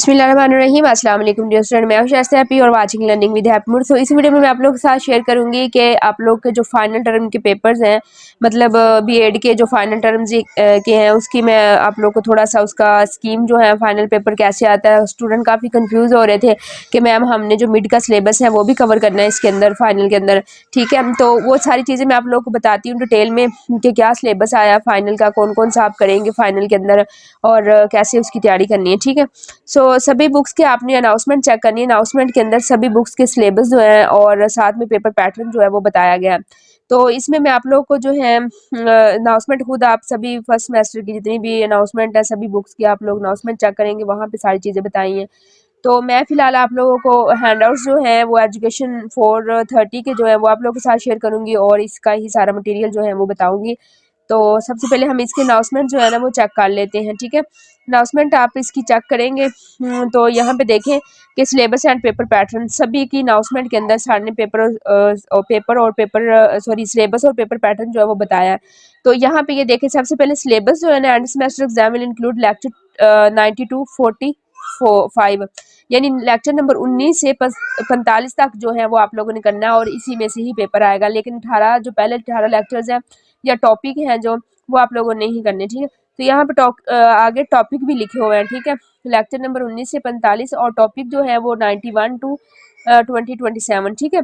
बिस्मिल्लाहिर्रहमानिर्रहीम अस्सलाम वालेकुम डियर स्टूडेंट, मैं हूं शाइस्ता हैप्पी और watching learning with happy mood. तो इस वीडियो में मैं आप लोगों के साथ शेयर करूंगी कि आप लोग के जो फाइनल टर्म के पेपर्स हैं, मतलब बीएड के जो फाइनल टर्म्स के हैं, उसकी मैं आप लोग को थोड़ा सा उसका स्कीम जो है फाइनल पेपर कैसे आता है। स्टूडेंट काफ़ी कंफ्यूज हो रहे थे कि मैम हमने जो मिड का सिलेबस है वो भी कवर करना है इसके अंदर फाइनल के अंदर, ठीक है। तो वो सारी चीज़ें मैं आप लोगों को बताती हूँ डिटेल में कि क्या सिलेबस आया फाइनल का, कौन कौन सा आप करेंगे फाइनल के अंदर और कैसे उसकी तैयारी करनी है, ठीक है। सो सभी बुक्स के आपने अनाउंसमेंट चेक करनी है। अनाउंसमेंट के अंदर सभी बुक्स के सिलेबस जो है और साथ में पेपर पैटर्न जो है वो बताया गया है। तो इसमें मैं आप लोगों को जो है अनाउंसमेंट खुद आप सभी फर्स्ट सेमेस्टर की जितनी भी अनाउंसमेंट है सभी बुक्स की आप लोग अनाउंसमेंट चेक करेंगे, वहाँ पे सारी चीज़ें बताई हैं। तो मैं फ़िलहाल आप लोगों को हैंडआउट्स जो हैं वो एजुकेशन फॉर 30 के जो है वो आप लोगों के साथ शेयर करूँगी और इसका ही सारा मटेरियल जो है वो बताऊँगी। तो सबसे पहले हम इसके अनाउंसमेंट जो है ना वो चेक कर लेते हैं, ठीक है। अनाउंसमेंट आप इसकी चेक करेंगे तो यहाँ पे देखें कि सिलेबस एंड पेपर पैटर्न सभी की अनाउंसमेंट के अंदर सारे पेपर सॉरी सिलेबस और पेपर पैटर्न जो है वो बताया है। तो यहाँ पे ये देखें सबसे पहले सिलेबस जो है ना, and semester exam will include lecture 90 to 45, यानी लेक्चर नंबर 19 से 45 तक जो है वो आप लोगों ने करना है और इसी में से ही पेपर आएगा। लेकिन 18 जो पहले 18 लेक्चर्स हैं या टॉपिक हैं जो वो आप लोगों ने ही करने, ठीक है। तो यहाँ पे आगे टॉपिक भी लिखे हुए हैं, ठीक है। लेक्चर नंबर 19 से 45 और टॉपिक जो है वो 91 टू 2027, ठीक है।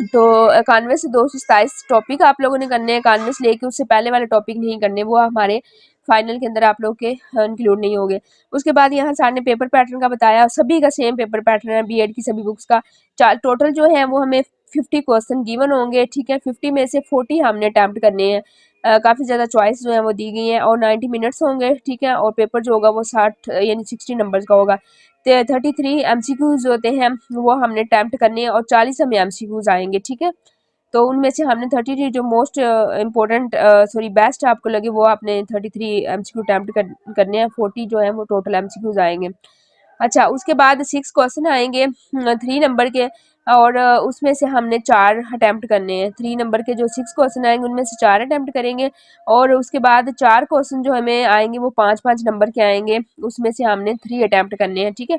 तो 91 से 227 टॉपिक आप लोगों ने करने हैं। 91 से लेके उससे पहले वाले टॉपिक नहीं करने, वो हमारे फाइनल के अंदर आप लोग के इंक्लूड नहीं होंगे। उसके बाद यहाँ सर ने पेपर पैटर्न का बताया, सभी का सेम पेपर पैटर्न है बीएड की सभी बुक्स का। टोटल जो है वो हमें 50 क्वेश्चन गिवन होंगे, ठीक है। 50 में से 40 हमने अटैम्प्ट करने हैं। काफ़ी ज़्यादा चॉइस जो है वो दी गई है और 90 मिनट्स होंगे, ठीक है। और पेपर जो होगा वो 60 यानी 60 नंबर्स का होगा। 33 एमसीक्यूज होते हैं वो हमने अटैम्प्ट करने हैं और 40 हमें एमसीक्यूज आएंगे, ठीक है। तो उनमें से हमने 33 जो मोस्ट इम्पोर्टेंट सॉरी बेस्ट आपको लगे वो आपने 33 एमसीक्यू अटैम्प्ट करने हैं। 40 जो है वो टोटल एमसीक्यूज आएंगे। अच्छा, उसके बाद 6 क्वेश्चन आएंगे 3 नंबर के और उसमें से हमने 4 अटैम्प्ट करने हैं। 3 नंबर के जो 6 क्वेश्चन आएंगे उनमें से 4 अटैम्प्ट करेंगे और उसके बाद 4 क्वेश्चन जो हमें आएंगे वो 5-5 नंबर के आएंगे, उसमें से हमने 3 अटैम्प्ट करने हैं, ठीक है।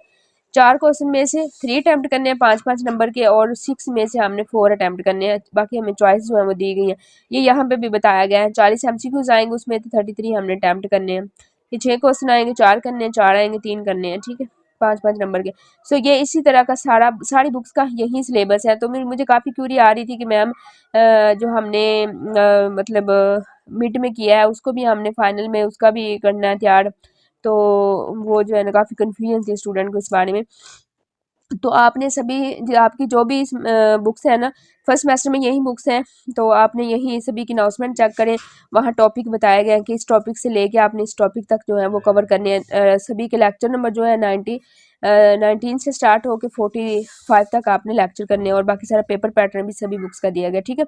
4 क्वेश्चन में से 3 अटैम्प्ट करने हैं 5-5 नंबर के और 6 में से हमने 4 अटैम्प्ट करने हैं। बाकी हमें चॉइस जो है वो दी गई है, ये यहाँ पे भी बताया गया है। 40 एमसीक्यूज आएंगे उसमें तो 33 हमने अटैम्प्ट करने हैं। ये 6 क्वेश्चन आएंगे, 4 करने हैं, 4 आएंगे, 3 करने हैं, ठीक है। 5-5 नंबर के। सो ये इसी तरह का सारी बुक्स का यही सिलेबस है। तो मुझे काफ़ी क्यूरी आ रही थी कि मैम जो हमने मतलब मिड में किया है उसको भी हमने फाइनल में उसका भी करना है तैयार। तो वो जो है ना काफ़ी कन्फ्यूजन थी स्टूडेंट को इस बारे में। तो आपने आपकी जो भी बुक्स है ना फर्स्ट सेमेस्टर में यही बुक्स हैं, तो आपने यही सभी की अनाउंसमेंट चेक करें। वहाँ टॉपिक बताया गया है कि इस टॉपिक से लेके आपने इस टॉपिक तक जो है वो कवर करने हैं। सभी के लेक्चर नंबर जो है 19 से स्टार्ट होकर 45 तक आपने लेक्चर करने हैं और बाकी सारा पेपर पैटर्न भी सभी बुक्स का दिया गया, ठीक है।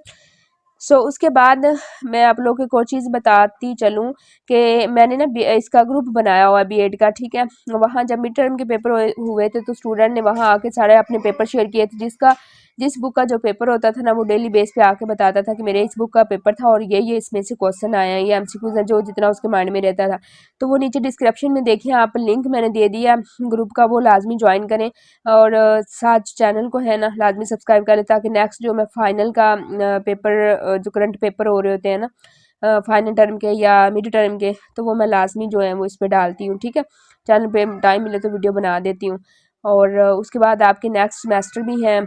सो उसके बाद मैं आप लोगों को एक और चीज़ बताती चलूँ कि मैंने ना इसका ग्रुप बनाया हुआ है बीएड का, ठीक है। वहाँ जब मिड टर्म के पेपर हुए थे तो स्टूडेंट ने वहाँ आके सारे अपने पेपर शेयर किए थे। जिस बुक का जो पेपर होता था ना वो डेली बेस पे आके बताता था कि मेरे इस बुक का पेपर था और ये इसमें से क्वेश्चन आया है, ये एमसीक्यूज है, जो जितना उसके माइंड में रहता था। तो वो नीचे डिस्क्रिप्शन में देखिए आप, लिंक मैंने दे दिया ग्रुप का, वो लाजमी ज्वाइन करें और साथ चैनल को है ना लाजमी सब्सक्राइब करें ताकि नेक्स्ट जो मैं फाइनल का पेपर जो करंट पेपर हो रहे होते हैं ना फाइनल टर्म के या मिड टर्म के, तो वो मैं लाजमी जो है वो इस पर डालती हूँ, ठीक है। चैनल पे टाइम मिले तो वीडियो बना देती हूँ। और उसके बाद आपके नेक्स्ट सेमेस्टर भी हैं,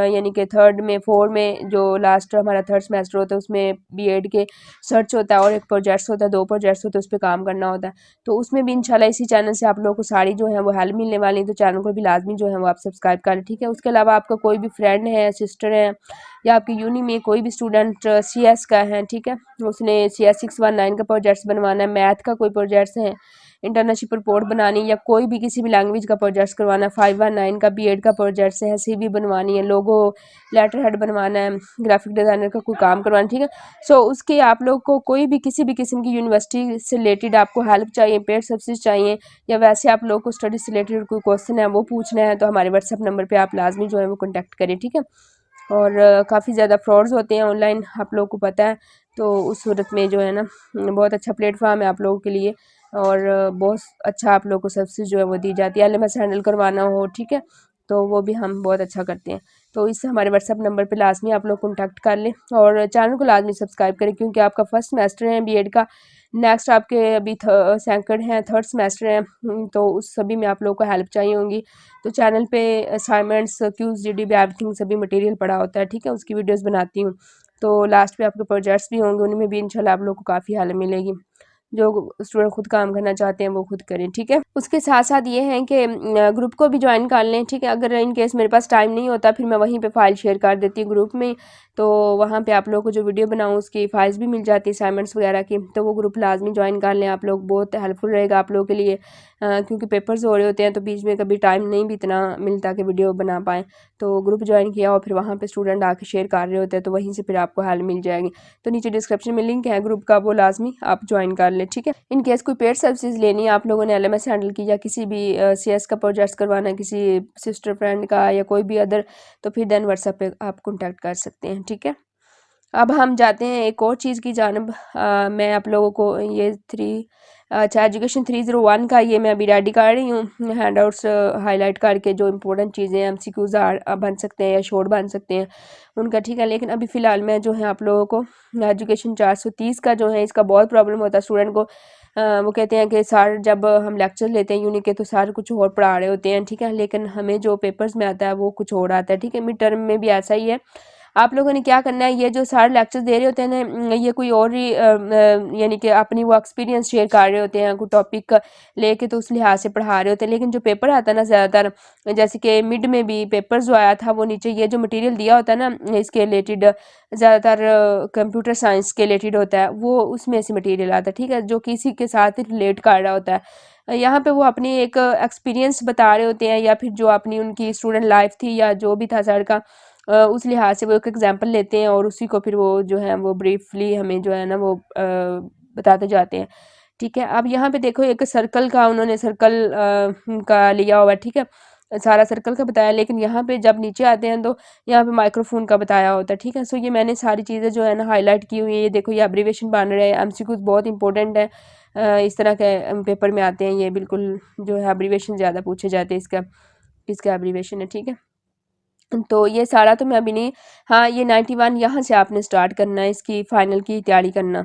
यानी कि 3rd में 4 में जो लास्ट हमारा 3rd सेमेस्टर होता है उसमें बीएड के सर्च होता है और एक प्रोजेक्ट्स होता है, 2 प्रोजेक्ट्स होते हैं, उस पर काम करना होता है। तो उसमें भी इंशाल्लाह इसी चैनल से आप लोगों को सारी जो है वो हेल्प मिलने वाली है। तो चैनल को भी लाजमी जो है वो आप सब्सक्राइब करें, ठीक है। उसके अलावा आपका कोई भी फ्रेंड है, सिस्टर है या आपकी यूनी में कोई भी स्टूडेंट सीएस का है, ठीक है, उसने CS 619 का प्रोजेक्ट्स बनवाना है, मैथ का कोई प्रोजेक्ट्स है, इंटर्नशिप रिपोर्ट बनानी या कोई भी किसी भी लैंग्वेज का प्रोजेक्ट्स करवाना है, 519 का बीएड का प्रोजेक्ट्स है, सीवी बनवानी है, लोगो लेटर हेड बनवाना है, ग्राफिक डिज़ाइनर का कोई काम करवाना है, ठीक है। सो उसके आप लोग को कोई भी किसी भी किस्म की यूनिवर्सिटी से रिलेटेड आपको हेल्प चाहिए, पेड सर्विसेज चाहिए या वैसे आप लोग को स्टडी से रिलेटेड कोई क्वेश्चन है वो पूछना है, तो हमारे व्हाट्सएप नंबर पर आप लाजमी जो है वो कॉन्टैक्ट करें, ठीक है। और काफ़ी ज़्यादा फ्रॉड्स होते हैं ऑनलाइन, आप लोगों को पता है। तो उस सूरत में जो है ना बहुत अच्छा प्लेटफॉर्म है आप लोगों के लिए। और बहुत अच्छा आप लोग को सर्विस जो है वो दी जाती है। एलएमएस हैंडल करवाना हो, ठीक है, तो वो भी हम बहुत अच्छा करते हैं। तो इस हमारे व्हाट्सएप नंबर पे लाजमी आप लोग कॉन्टैक्ट कर लें और चैनल को लाजमी सब्सक्राइब करें, क्योंकि आपका फर्स्ट सेमेस्टर है बीएड का, नेक्स्ट आपके अभी सेकंड है, थर्ड सेमेस्टर है, तो उस सभी में आप लोगों को हेल्प चाहिए होंगी। तो चैनल पे असाइनमेंट्स, क्यूज, जीडीबी, एवरीथिंग सभी मटेरियल पड़ा होता है, ठीक है, उसकी वीडियोस बनाती हूँ। तो लास्ट पे आपके प्रोजेक्ट्स भी होंगे, उनमें भी इंशाल्लाह आप लोग को काफ़ी हेल्प मिलेगी। जो स्टूडेंट खुद काम करना चाहते हैं वो खुद करें, ठीक है। उसके साथ साथ ये है कि ग्रुप को भी ज्वाइन कर लें, ठीक है। अगर इन केस मेरे पास टाइम नहीं होता फिर मैं वहीं पे फाइल शेयर कर देती हूँ ग्रुप में, तो वहाँ पे आप लोगों को जो वीडियो बनाऊँ उसकी फाइल्स भी मिल जाती है असाइनमेंट्स वगैरह की। तो वो ग्रुप लाजमी ज्वाइन कर लें आप लोग, बहुत हेल्पफुल रहेगा आप लोगों के लिए, क्योंकि पेपर्स हो रहे होते हैं तो बीच में कभी टाइम नहीं भी इतना मिलता कि वीडियो बना पाएँ। तो ग्रुप ज्वाइन किया और फिर वहाँ पे स्टूडेंट आके शेयर कर रहे होते हैं, तो वहीं से फिर आपको हेल्प मिल जाएगी। तो नीचे डिस्क्रिप्शन में लिंक है ग्रुप का, वो लाजमी आप ज्वाइन कर लें, ठीक है। इन केस कोई पेड सर्विसेज लेनी है आप लोगों ने एलएमएस हैंडल की, या किसी भी सीएस का प्रोजेक्ट करवाना है किसी सिस्टर फ्रेंड का या कोई भी अदर, तो फिर देन व्हाट्सएप पे आप कॉन्टैक्ट कर सकते हैं, ठीक है। अब हम जाते हैं एक और चीज़ की जानब। मैं आप लोगों को ये अच्छा एजुकेशन 301 का ये मैं अभी रेडी कर रही हूँ, हैंडआउट्स हाईलाइट करके जो इंपॉर्टेंट चीज़ें एमसीक्यूज बन सकते हैं या शॉर्ट बन सकते हैं उनका, ठीक है। लेकिन अभी फ़िलहाल मैं जो है आप लोगों को एजुकेशन 430 का जो है इसका बहुत प्रॉब्लम होता है स्टूडेंट को। वो कहते हैं कि सर जब हम लेक्चर लेते हैं यूनिट के तो सर कुछ और पढ़ा रहे होते हैं, ठीक है, लेकिन हमें जो पेपर्स में आता है वो कुछ और आता है, ठीक है। मिड टर्म में भी ऐसा ही है। आप लोगों ने क्या करना है, ये जो सारे लेक्चर दे रहे होते हैं ना, ये कोई और ही यानी कि अपनी वो एक्सपीरियंस शेयर कर रहे होते हैं, कोई टॉपिक लेके तो उस लिहाज से पढ़ा रहे होते हैं। लेकिन जो पेपर आता है ना ज़्यादातर, जैसे कि मिड में भी पेपर जो आया था वो नीचे ये जो मटेरियल दिया होता है ना इसके रिलेटेड, ज़्यादातर कंप्यूटर साइंस के रिलेटेड होता है, वो उसमें से मटेरियल आता है, ठीक है, जो किसी के साथ रिलेट कर रहा होता है। यहाँ पे वो अपनी एक एक्सपीरियंस बता रहे होते हैं, या फिर जो अपनी उनकी स्टूडेंट लाइफ थी या जो भी था सर का, उस लिहाज से वो एक एग्जांपल लेते हैं और उसी को फिर वो जो है वो ब्रीफली हमें जो है ना वो बताते जाते हैं, ठीक है। अब यहाँ पे देखो एक सर्कल का उन्होंने सर्कल का लिया हुआ है, ठीक है, सारा सर्कल का बताया, लेकिन यहाँ पे जब नीचे आते हैं तो यहाँ पे माइक्रोफोन का बताया होता है, ठीक है। सो ये मैंने सारी चीज़ें जो है ना हाईलाइट की हुई है, ये देखो ये एब्रीविएशन बन रहे हैं, एमसीक्यूज बहुत इंपॉर्टेंट है, इस तरह के पेपर में आते हैं ये, बिल्कुल जो है एब्रीविएशन ज़्यादा पूछे जाते हैं इसका, किसका एब्रीविएशन है, ठीक है। तो ये सारा तो मैं अभी नहीं, हाँ ये 91 यहाँ से आपने स्टार्ट करना है इसकी फाइनल की तैयारी करना,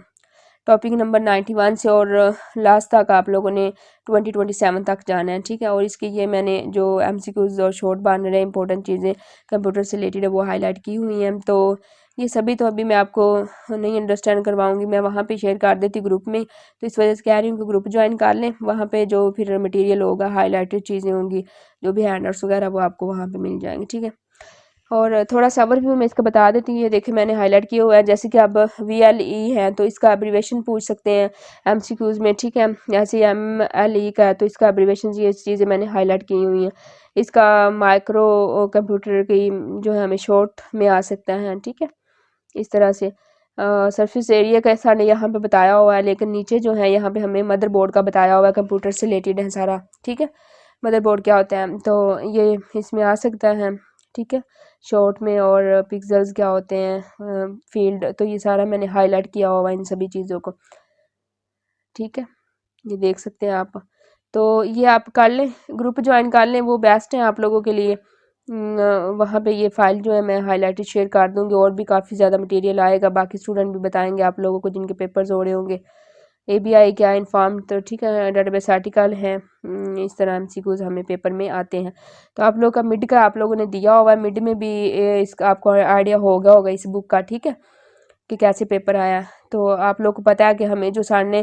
टॉपिक नंबर 91 से और लास्ट तक आप लोगों ने 2027 तक जाना है, ठीक है। और इसकी ये मैंने जो एमसीक्यूज और शॉर्ट बन रहे हैं इंपॉर्टेंट चीज़ें कंप्यूटर से रिलेटेड है वो हाईलाइट की हुई हैं। तो ये सभी तो अभी मैं आपको नहीं अंडरस्टैंड करवाऊंगी, मैं वहाँ पे शेयर कर देती ग्रुप में, तो इस वजह से कह रही हूँ कि ग्रुप ज्वाइन कर लें, वहाँ पे जो फिर मटेरियल होगा हाईलाइटेड चीज़ें होंगी, जो भी हैंडआउट्स वगैरह वो आपको वहाँ पे मिल जाएंगे, ठीक है। और थोड़ा सा ओवरव्यू मैं इसका बता देती हूँ, ये देखिए मैंने हाईलाइट किया हुआ है, जैसे कि अब VLE है तो इसका एब्रीवेशन पूछ सकते हैं एमसीक्यूज में, ठीक है। जैसे MLE का है तो इसका एब्रीवेशन ये चीज़ें मैंने हाईलाइट की हुई हैं। इसका माइक्रो कंप्यूटर की जो है हमें शॉर्ट में आ सकता है, ठीक है, इस तरह से। सरफेस एरिया का ऐसा नहीं यहाँ पे बताया हुआ है, लेकिन नीचे जो है यहाँ पे हमें मदरबोर्ड का बताया हुआ है, कंप्यूटर से रिलेटेड है सारा, ठीक है। मदरबोर्ड क्या होता है तो ये इसमें आ सकता है, ठीक है, शॉर्ट में। और पिक्सेल्स क्या होते हैं, फील्ड, तो ये सारा मैंने हाईलाइट किया हुआ है इन सभी चीज़ों को, ठीक है, ये देख सकते हैं आप। तो ये आप कर लें, ग्रुप ज्वाइन कर लें, वो बेस्ट है आप लोगों के लिए। वहाँ पे ये फाइल जो है मैं हाईलाइटेड शेयर कर दूँगी, और भी काफ़ी ज़्यादा मटेरियल आएगा, बाकी स्टूडेंट भी बताएंगे आप लोगों को जिनके पेपर्स हो रहे होंगे। ABI क्या इन्फॉर्म, तो ठीक है, डेटाबेस आर्टिकल है, इस तरह MCQs हमें पेपर में आते हैं। तो आप लोग का मिड का आप लोगों ने दिया हुआ है, मिड में भी इसका आपको आइडिया होगा इस बुक का, ठीक है, कि कैसे पेपर आया। तो आप लोग को पता है कि हमें जो सर ने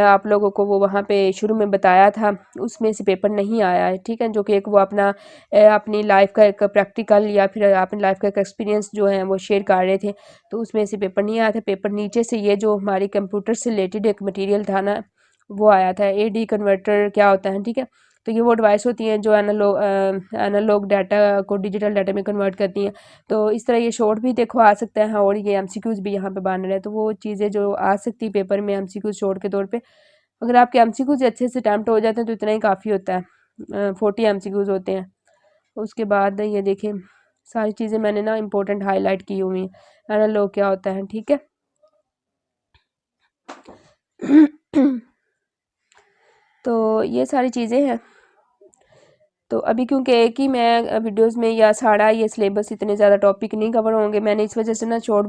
आप लोगों को वो वहाँ पे शुरू में बताया था उसमें से पेपर नहीं आया है, ठीक है, जो कि एक वो अपना अपनी लाइफ का एक प्रैक्टिकल या फिर अपनी लाइफ का एक एक्सपीरियंस जो है वो शेयर कर रहे थे, तो उसमें से पेपर नहीं आया था। पेपर नीचे से ये जो हमारी कंप्यूटर से रिलेटेड एक मटेरियल था ना वो आया था, AD कन्वर्टर क्या होता है, ठीक है। तो ये वो डिवाइस होती हैं जो एनालॉग डाटा को डिजिटल डाटा में कन्वर्ट करती हैं। तो इस तरह ये शॉर्ट भी देखो आ सकता है, और ये एमसीक्यूज भी यहाँ पे बन रहे हैं, तो वो चीज़ें जो आ सकती है पेपर में एमसीक्यूज शॉर्ट के तौर पे, अगर आपके एमसीक्यूज अच्छे से अटैम्प्ट हो जाते हैं तो इतना ही काफ़ी होता है, 40 एमसीक्यूज होते हैं। उसके बाद ये देखें सारी चीज़ें मैंने ना इम्पोर्टेंट हाईलाइट की हुई हैं, एनालॉग क्या होता है, ठीक है। तो ये सारी चीज़ें हैं। तो अभी क्योंकि एक ही मैं वीडियोस में या सारा ये सिलेबस इतने ज़्यादा टॉपिक नहीं कवर होंगे, मैंने इस वजह से ना शॉर्ट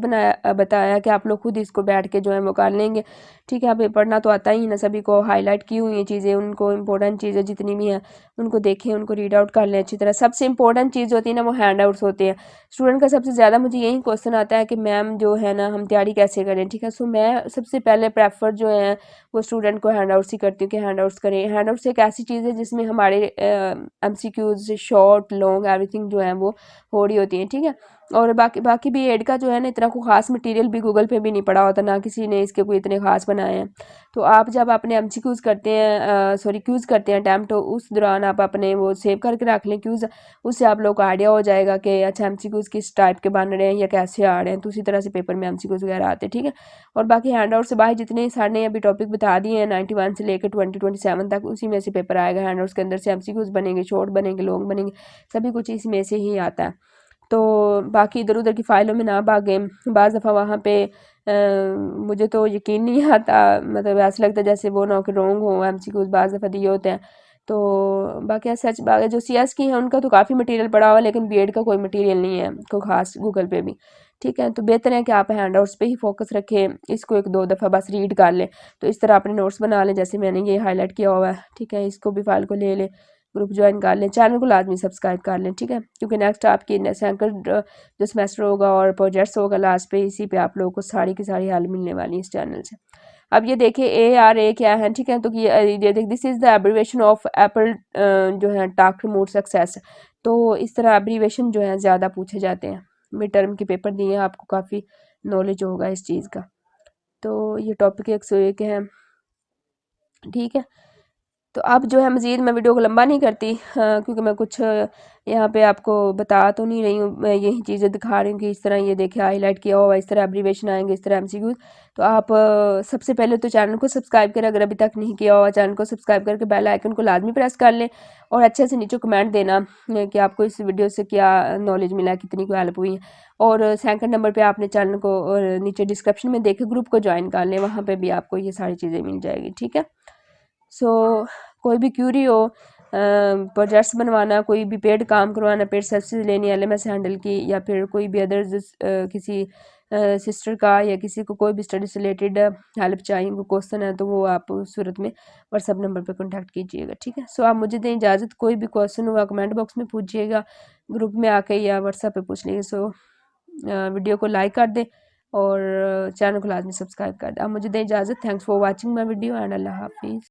बताया कि आप लोग खुद इसको बैठ के जो है वो कर लेंगे। ठीक है, अब पढ़ना तो आता ही ना सभी को, हाईलाइट की हुई हैं चीज़ें, उनको इंपॉर्टेंट चीज़ें जितनी भी हैं उनको देखें, उनको रीड आउट कर लें अच्छी तरह। सबसे इंपॉर्टेंट चीज़ होती है ना वो हैंड आउट्स होते हैं। स्टूडेंट का सबसे ज़्यादा मुझे यही क्वेश्चन आता है कि मैम जो है ना हम तैयारी कैसे करें। ठीक है, सो मैं सबसे पहले प्रेफर जो है वो स्टूडेंट को हैंड आउट्स ही करती हूँ कि हैंड आउट्स करें। हैंड आउट्स एक ऐसी चीज़ है जिसमें हमारे एमसीक्यूज शॉर्ट लॉन्ग एवरीथिंग जो है वो हो रही होती है। ठीक है, और बाकी बाकी भी एड का जो है ना इतना कोई खास मटेरियल भी गूगल पे भी नहीं पड़ा होता, ना किसी ने इसके कोई इतने खास बनाए हैं। तो आप जब अपने एमसीक्यूज करते हैं, सॉरी क्यूज करते हैं अटैम्प्ट, तो उस दौरान आप अपने वो सेव करके रख लें क्यूज, उससे आप लोग को आइडिया हो जाएगा कि अच्छा एमसीक्यूज किस टाइप के बन रहे हैं या कैसे आ रहे हैं। तो उसी तरह से पेपर में एमसीक्यूज वगैरह आते हैं। ठीक है, और बाकी हैंड आउट से बाहर जितने सर ने अभी टॉपिक बता दिए हैं 91 से लेकर 2027 तक, उसी में से पेपर आएगा। हैंड आउट्स के अंदर से एमसीक्यूज बनेंगे, शॉर्ट बनेंगे, लॉन्ग बनेंगे, सभी कुछ इसमें से ही आता है। तो बाकी इधर उधर की फाइलों में ना भागें। बाज़ दफ़ा वहाँ पे मुझे तो यकीन नहीं आता, मतलब ऐसा लगता है जैसे वो ना कि रॉन्ग हो एमसीक्यूज बाज़ दफ़ा दिए होते हैं। तो बाकी सच बात जो सीएस की हैं उनका तो काफ़ी मटेरियल पड़ा हुआ है, लेकिन बीएड का कोई मटेरियल नहीं है कोई खास गूगल पे भी। ठीक है, तो बेहतर है कि आप हैंड आउट्स पे ही फोकस रखें, इसको एक दो दफ़ा बस रीड कर लें। तो इस तरह अपने नोट्स बना लें जैसे मैंने ये हाईलाइट किया हुआ है। ठीक है, इसको भी फाइल को ले लें, ग्रुप ज्वाइन कर लें, चैनल को लाजमी सब्सक्राइब कर लें। ठीक है, क्योंकि नेक्स्ट आपकी सैंकर जो सेमेस्टर होगा और प्रोजेक्ट्स होगा लास्ट पे, इसी पे आप लोगों को सारी की सारी हेल्प मिलने वाली है इस चैनल से। अब ये देखिए ARA क्या है। ठीक है, तो ये देख this is the abbreviation of Apple जो है टास्क रिमोट सक्सेस। तो इस तरह एब्रीवेशन जो है ज़्यादा पूछे जाते हैं। मिड टर्म के पेपर दिए हैं, आपको काफ़ी नॉलेज होगा इस चीज़ का। तो ये टॉपिक 101 है। ठीक है, तो अब जो है मज़ीद मैं वीडियो को लंबा नहीं करती, क्योंकि मैं कुछ यहाँ पे आपको बता तो नहीं रही हूँ, मैं यही चीज़ें दिखा रही हूँ कि इस तरह ये देखिए हाईलाइट किया हुआ, इस तरह एब्रीवेशन आएंगे, इस तरह एमसीक्यूज। तो आप सबसे पहले तो चैनल को सब्सक्राइब करें, अगर अभी तक नहीं किया हुआ चैनल को सब्सक्राइब करके बेल आइकन को लाजमी प्रेस कर लें, और अच्छे से नीचे कमेंट देना कि आपको इस वीडियो से क्या नॉलेज मिला, कितनी को हेल्प हुई है। और सेकंड नंबर पे आपने चैनल को और नीचे डिस्क्रिप्शन में देखे ग्रुप को ज्वाइन कर लें, वहाँ पे भी आपको ये सारी चीज़ें मिल जाएगी। ठीक है, सो कोई भी क्यूरी हो, प्रोजेक्ट्स बनवाना, कोई भी पेड काम करवाना, पेड सर्विसेज लेनी LMS हैंडल की, या फिर कोई भी अदर्स किसी सिस्टर का या किसी को कोई भी स्टडी से रिलेटेड हेल्प चाहिए, वो क्वेश्चन है, तो वो आप उस सूरत में व्हाट्सअप नंबर पर कॉन्टैक्ट कीजिएगा। ठीक है, सो आप मुझे दें इजाज़त, कोई भी क्वेश्चन हुआ कमेंट बॉक्स में पूछिएगा, ग्रुप में आके या व्हाट्सएप पे पूछ लीजिए। सो वीडियो को लाइक कर दें और चैनल को लाजमी सब्सक्राइब कर दें। आप मुझे दें इजाज़त। Thanks for watching my video and अल्लाह हाफिज़।